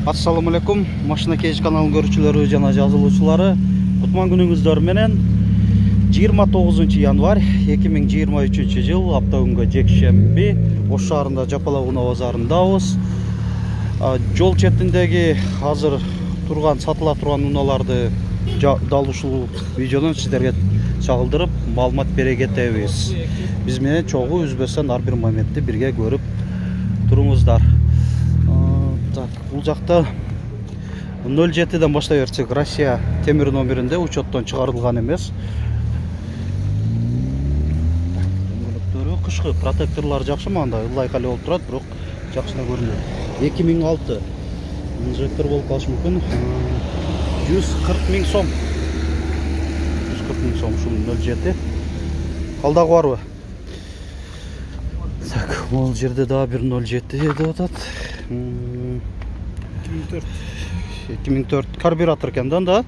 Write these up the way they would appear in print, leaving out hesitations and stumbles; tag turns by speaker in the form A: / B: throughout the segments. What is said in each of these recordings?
A: Assalamu alaikum. Машина Кейж каналының көрүүчүлөрү жана жазылуучулары. Кутман күнүңүздөр менен 29 январь 2023 жыл аптагүнгө жекшемби Ош шаарында Жапалак унаа базарындабыз. Жол четиндеги азыр турган сатыла турган унааларды дал ушул видеодон сиздерге чагылдырып маалымат бере кетебиз. Биз менен чогуу үзбөстөн ар бир моментти бирге көрүп туруңуздар. Бул жакта 07'den баштай берсек, Россия темир номеринде учеттон чыгарылган эмес. Кышкы протекторлор жакшы, мында ылайык эле болуп турат, бирок жакшына көрүнөт. 2006 инжектор болуп калышы мүмкүн. 140 миң сом. 140 миң сом ушул 07. Калдагы барбы? Так, бул жерде дагы бир 07 деп атат. 2004 карбюратор экен да.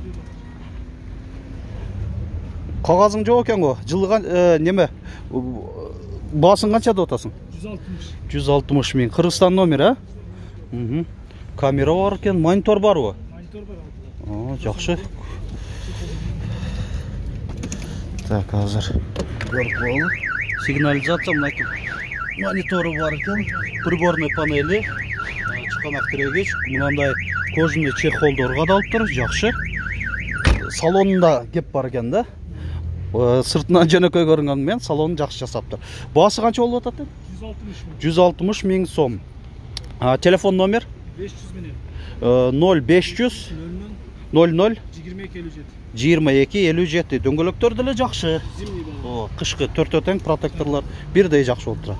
A: Кагазың жок экен го. Жылган неме? Баасын канча деп атасың? 160 миң. Кыргызстан номер, а? Камера бар экен, монитор барбы?
B: Монитор бар.
A: Жакшы. Так, азыр көрүп болду. Сигнализация мынакей монитору бар экен, приборный панели, чыканак тирегич, мынандай кожаный чехолдор кадалып тур, жакшы. Салонунда кеп бар экен да. Сыртынан жөнөкөй көрүнгөн менен салонун жакшы жасаптыр. Баасы канча болуп атат? 160 миң сом. Телефон номер
B: 500 менен
A: 0500 00 2257. Дөңгөлөктөр деле жакшы. Кышкы төртөтең протекторлор бирдей жакшы болуп турат.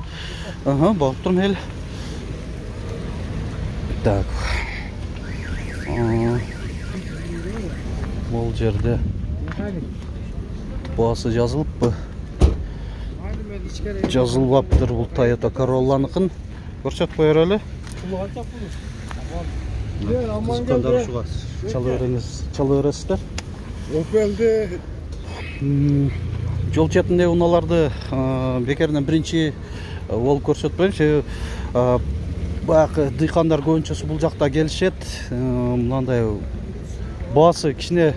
A: Болуп турм эл. Так. Бул жерде баасы жазылыппы? Жазылбаптыр, бул Toyota Corolla'ныкын. Көрсөтүп коер эле. Кызыккандар ушуга чала бересиздер.
B: Opel'de
A: жол четинде унааларды бекеринен биринчи болуп көрсөтпөйүнчү. Баягы дыйкандар көбүнчөсү бул жакта келишет. Мындай баасы кичине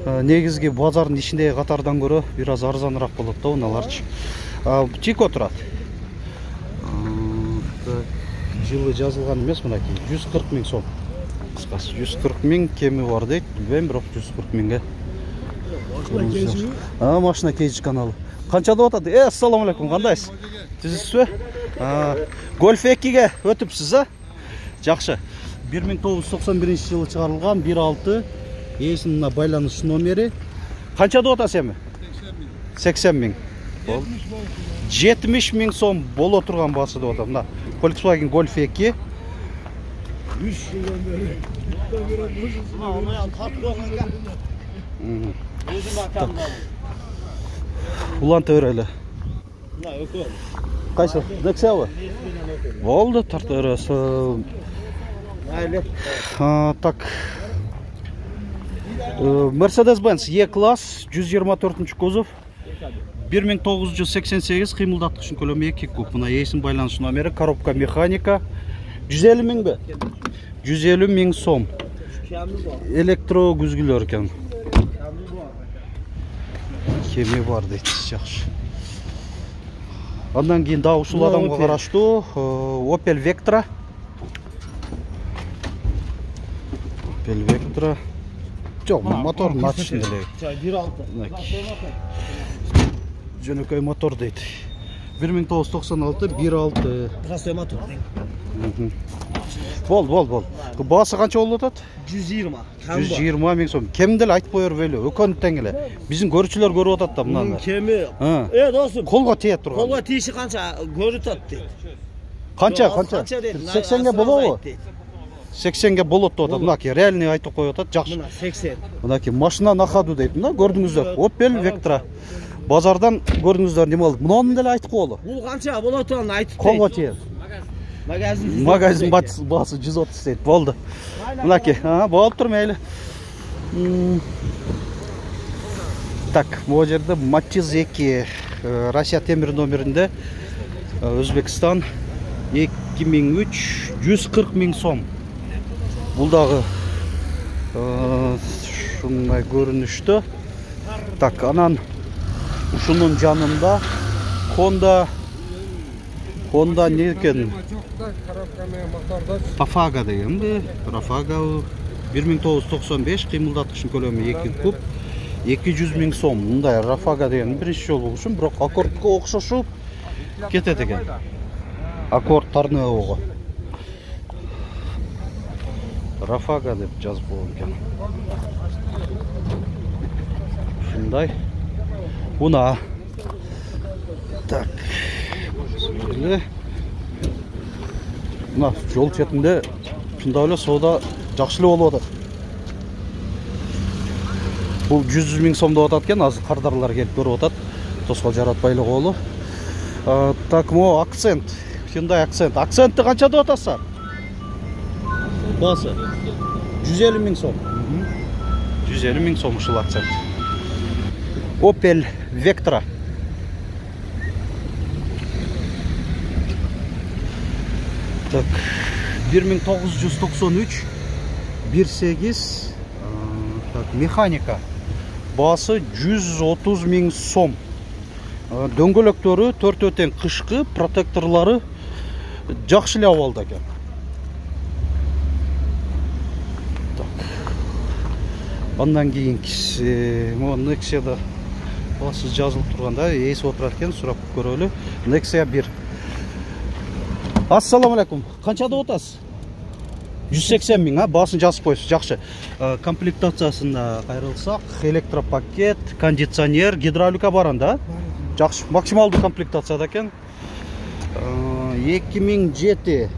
A: негизги базардын ичиндеги катардан көрө бир аз арзаныраак болот да унааларчы. Тико турат. Жылы жазылган эмес, мынакей 140 миң сом. Кыскасы 140 миң, кеми бар дейт, билбейм, бирок 140 миңге. Машина Кейж каналы. Канча деп атат? Ассаламу алейкум, кандайсыз? Түзүсүзбү? Golf 2ге өтүпсүз, а? Жакшы. 1991 жылы чыгарылган 1.6 ээсинин байланыш номери. Канча деп атасыз эми? 80 миң. 70 миң сом боло турган баасы деп атам. Мына Volkswagen Golf 2.
B: 3 жылдан бери.
A: Уланта берели. Кайсы? Дексабы? Болду, тарта бересиз. Так. Mercedes-Benz E-класс 124 кузов. 1988 кыймылдаткычын көлөмү 2 куб. Мына ээсин байланыш номери, коробка механика. 150 миңби? 150 миң сом. Электро күзгүлөр экен. Кеми бар дейт, жакшы. Андан кийин дагы ушул адамга караштуу Opel Vectra. Opel Vectra. Жок, мотор матчын эле. 1.6. Жөнөкөй мотор дейт. 1996 1.6. Простой мотор. Бол. Баасы канча болуп атат?
B: 120.
A: 120 миң сом. Кем деле айтып коер беле, өкөнүп тең эле. Биздин көрүүчүлөр көрүп атат да мынаны.
B: Кеми. Досум.
A: Колго тиет турган.
B: Колго тийиши канча көрүп атат дейт.
A: Канча? 80ге болобу? 80ге болот деп атат. Мынакей реальный айтып коюп атат, жакшы.
B: Мына 80.
A: Мынакей машина на ходу дейт. Мына көрдүңүздөр. Opel Vectra. Базардан көрдүңүздөр неме болду? Мунун деле айтып коелу.
B: Бул канча болот турган айтып.
A: Колго тиет. Магазин баасы 130 дейт. Болду. Мынакей, болуп тур мейли. Так, бул жерде Matiz 2 Россия темир номеринде Өзбекстан 2003 140 миң сом. Бул дагы ушундай көрүнүштө. Так, анан ушунун жанында Honda не экен? Rafaga дегенди. Rafaga 1995 кыймылдаткычын көлөмү 2 куб, 200 000 сом. Мындай Rafaga деген биринчи жолу болушум, бирок аккордко окшошуп кетет экен. Аккордтарны ого. Rafaga деп жазып койгон экен. Ушундай. Буна. Так. Мына жол четинде ушундай эле соода жакшы эле болуп атат. Бул 100 000 сом деп атат экен, азыр кардарлар келип көрүп атат. Тоскоол жаратпай эле коелу. Так, мо акцент. Hyundai акцент. Акцентти канча деп атасыздар? Басы 150 000 сом. 150 000 сом ушул акцент. Opel Vectra. Так, 1993 1.8 так, механика. Басы 130 000 сом. Дөңгөлөктөрү 4 тең кышкы, протекторлары жакшы эле абалда экен. Так. Андан кийинкиси, могу Nexia басы жазылып турганда, эсип отурат экен, сурап көрөлү. Nexia 1. Ассаламу алейкум. Канча деп атасыз? 180 000, а? Басын жазып коюсуз, жакшы. Комплектациясына кайрылсак, электропакет, кондиционер, гидравлика бар анда. Жакшы, максималдуу комплектацияда экен. 2007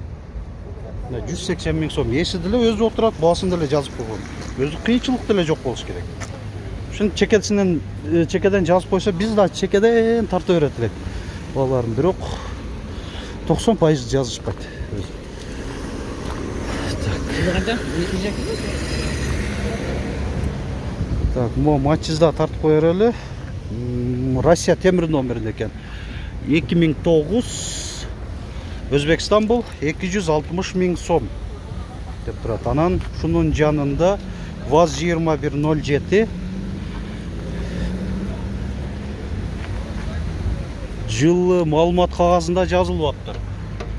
A: 180 000 сом. Эси деле өзү отурат, басын деле жазып койгон. Өзү кыйынчылык деле жок болуш керек. Ушун чекеден жазып койсо, биз да чекеден тарта берет элек. Балаларым, бирок 90% жазышпайт. Так, мо Матчизда тартып коер эле. Россия темир номеринде экен. 2009 Өзбекстан бул 260 000 сом деп турат. Анан шунун жанында ВАЗ-2107 жылы маалымат кагазында жазылып атты.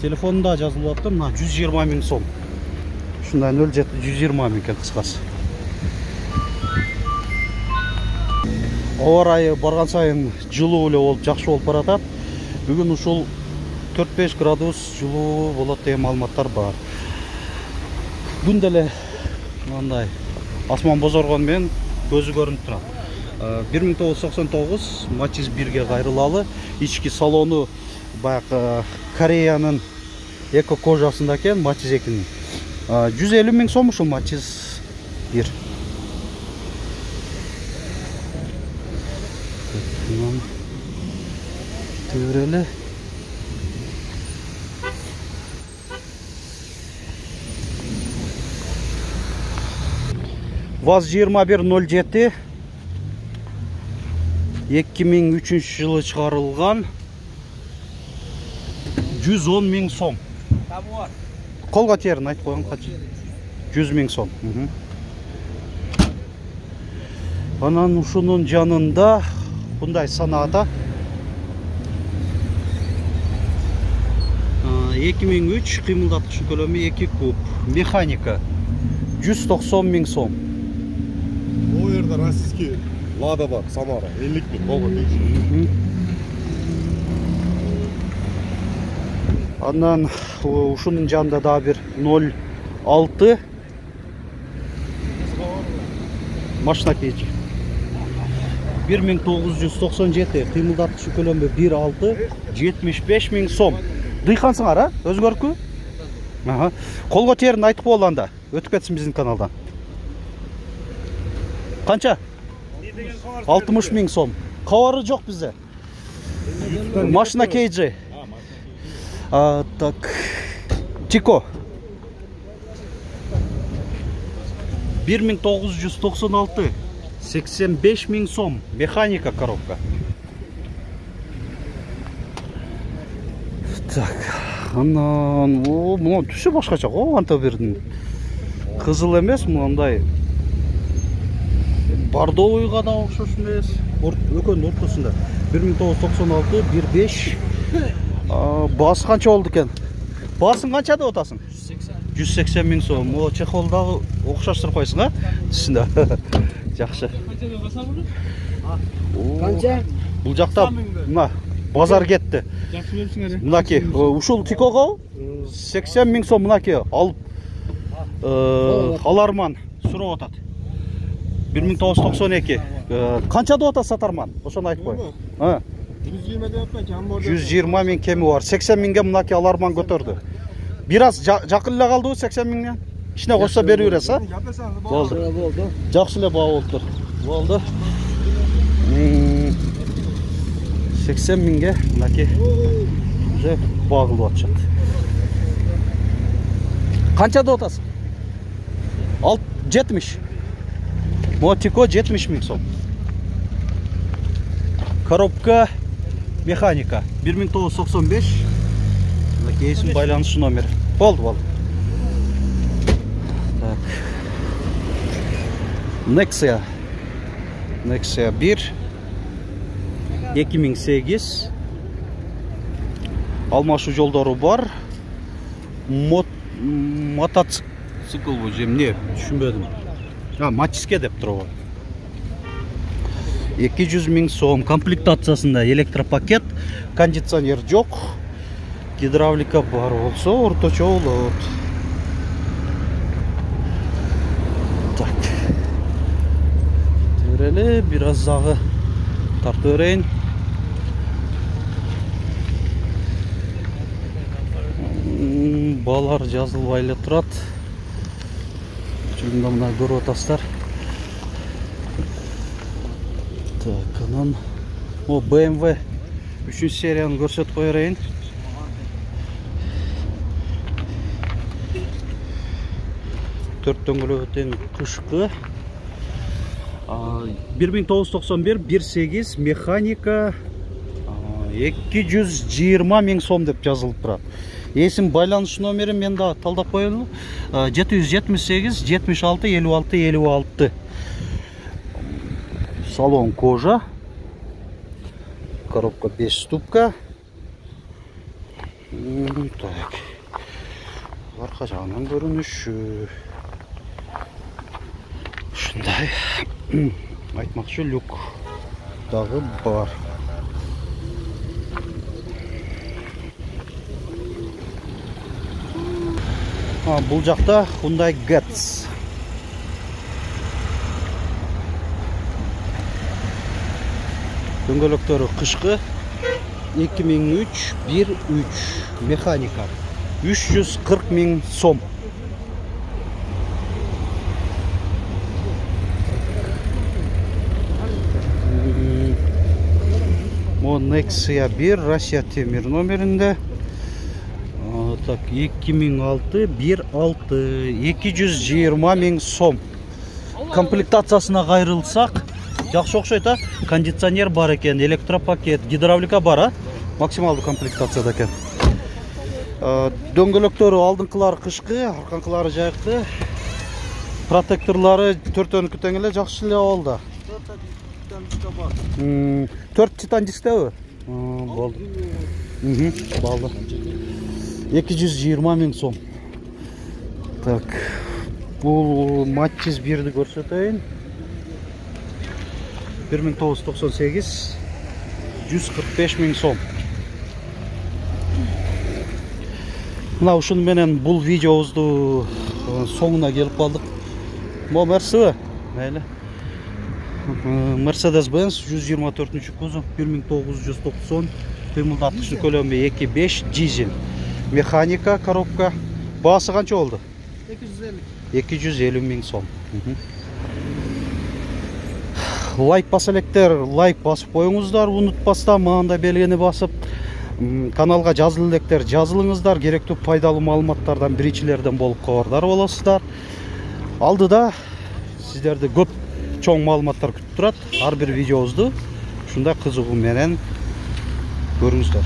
A: Телефонунда жазылып атты. Мына 120 000 сом. Ушундай 07 120 000 экен кыскасы. Аба ырайы барган сайын жылуу эле болуп, жакшы болуп баратат. Бүгүн ушул 4-5 градус жылуу болот деген маалыматтар бар. Күн деле мындай асман бозоргон менен көзү көрүнүп турат. 1999 Матчиз 1ге кайрылалы. Ички салону баягы Кореянын эко кожасында экен, Матчиз 2-нин. 150 000 сом ушул Матчиз 1. Төреле. ВАЗ-2107 2003 жылы чыгарылган 110 000 сом. Колго терин айтып койгон канча? 100 000 сом. Анан ушунун жанында Hyundai Sonata 2003 кыймылдаткыч көлөмү 2 куб, механика 190 000 сом.
C: Бул жерде российский Лада бар, Самара 50 000 колго тийиши.
A: Андан ушунун жанында да бир 06 машина кейчи. 1997 кыймылдаткыч көлөмү 1.6 75 000 сом. Дыйкансыңар, а? Өзгөркү? Колго терин айтып бол анда. Өтүп кетсин биздин каналдан. Канча? 60 000 сом. Кабары жок бизде. Машина кейджи. Так. Тико. 1996 85 000 сом. Механика коробка. Так. Анан, мына түсү башкача го анта бердин. кызыл эмес, мындай бордовыйга да окшош эмес. Экөөнүн ортосунда 1996 15 баасы канча болду экен? Баасын канча деп атасың? 180 миң сом. О, чехолдагы окшоштуруп койсуң, а? Түсүндө. Жакшы.
B: Канча?
A: Бул жакта мына базар кетти.
B: Жакшы берсиңер.
A: Мынаки, ушул тикого 80 миң сом мынаки алып аларман сурап атат. 1992. Канча деп атат сатарман? Ошону айтып кой.
C: 120 деп атпайчы, ам бар.
A: 120 миң кеми бар. 80 миңге мынаки аларман көтөрдү. Бир аз жакын эле калдыбы 80 миңден? Ичине койсо берип бересиз, а? Болду.
B: Болду.
A: Жакшы эле баа болуптур. Болду. 80 миңге мынаки уже багылып атышат. Канча деп атасың? 70. Мотико 70 миң сом. Коробка механика 1995. Мынаки эсим байланыш номер. Болду. Так. Nexia 1 2008. Алмашуу жолдору бар. Мотоцикл бу же эмне түшүнбөдүм. Матиске деп турабы. 200 миң сом. Комплектациясында электропакет, кондиционер жок. Гидравлика бар болсо орточо болот. Так. Тереле бир аз загы тартып берейин. Балар жазылбай эле турат. Чүгүндө мына көрүп атасыздар. Так, анан BMW 3 серияны көрсөтүп кое берейин. Төрт дөңгөлөгү тең кышкы. 1991 18 механика 220 миң сом деп жазылып турат. Есім байланыш номері мен да талдап қойылы. 778 76 56 56. Салон кожа. Коробка 5 ступка. Так. Арқа жағынан көрініш. Шындай. Айтмақшы люк дағы бар. Бұл жақта Hyundai Getz. Дөңгөлөктөрү кышкы 2003-13 механика 340 миң сом. Nexia 1 Россия темир номеринде. Так, 2006 16 220 миң сом. Комплектациясына кайрылсак, жакшы окшойт, а? Кондиционер бар экен, электропакет, гидравлика бар, а? Максималдуу комплектацияда экен. Дөңгөлөктөрү алдыңкылары кышкы, арканкылары жайыкты. Протекторлары 4-2 тең эле жакшы эле болду. 4 титан дисктеби? Болду. Болду. 220 миң сом. Так. Бул Matiz 1-ди көрсөтөйүн. 1998 145 миң сом. Мына ушун менен бул видеобузду соңуна келип калдык. Мерсебе? Мейли. Mercedes-Benz 124 кузов 1990 кыймылдаткычы көлөмү 2.5 дизель. Механика коробка. Баасы канча болду? 250 миң сом. Лайк баса электер, лайк басып коюңуздар, унутпастан мында белгини басып, каналга жазыл электер, жазылыңыздар, керектүү пайдалуу маалыматтардан биринчилерден болуп кабардар болосуздар. Алдыда сиздерди көп чоң маалыматтар күтүп турат. Ар бир видеобузду ушундай кызыгуу менен көрүңүздөр.